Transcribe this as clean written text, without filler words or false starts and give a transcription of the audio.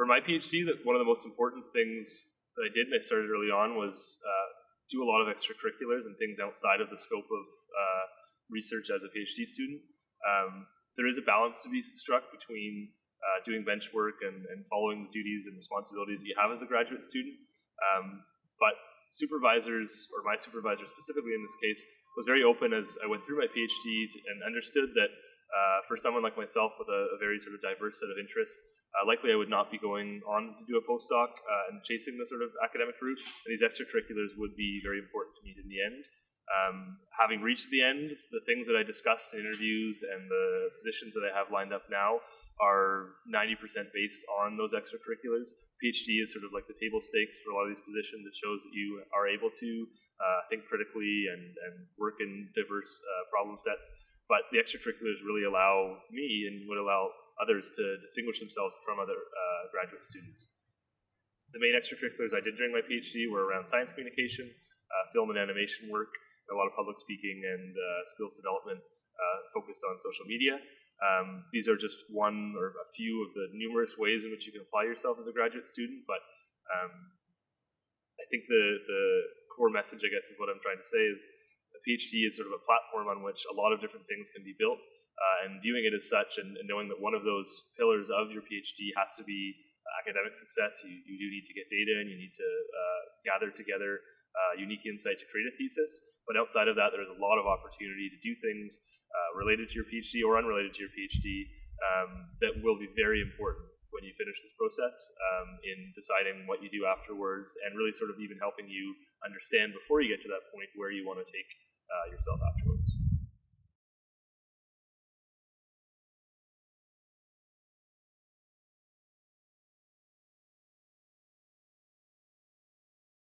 For my PhD, one of the most important things that I did, and I started early on, was do a lot of extracurriculars and things outside of the scope of research as a PhD student. There is a balance to be struck between doing bench work and following the duties and responsibilities you have as a graduate student. But supervisors, or my supervisor specifically in this case, was very open as I went through my PhD and understood that for someone like myself with a very sort of diverse set of interests, likely I would not be going on to do a postdoc and chasing the sort of academic route, and these extracurriculars would be very important to me in the end. Having reached the end, the things that I discussed in interviews and the positions that I have lined up now are 90% based on those extracurriculars. PhD is sort of like the table stakes for a lot of these positions. It shows that you are able to think critically and work in diverse problem sets. But the extracurriculars really allow me and would allow others to distinguish themselves from other graduate students. The main extracurriculars I did during my PhD were around science communication, film and animation work, a lot of public speaking and skills development focused on social media. These are just one or a few of the numerous ways in which you can apply yourself as a graduate student, but I think the core message, I guess, is what I'm trying to say is a PhD is sort of a platform on which a lot of different things can be built, and viewing it as such and knowing that one of those pillars of your PhD has to be academic success. You do need to get data and you need to gather together unique insight to create a thesis, but outside of that, there's a lot of opportunity to do things related to your PhD or unrelated to your PhD that will be very important when you finish this process in deciding what you do afterwards, and really sort of even helping you understand before you get to that point where you want to take yourself afterwards.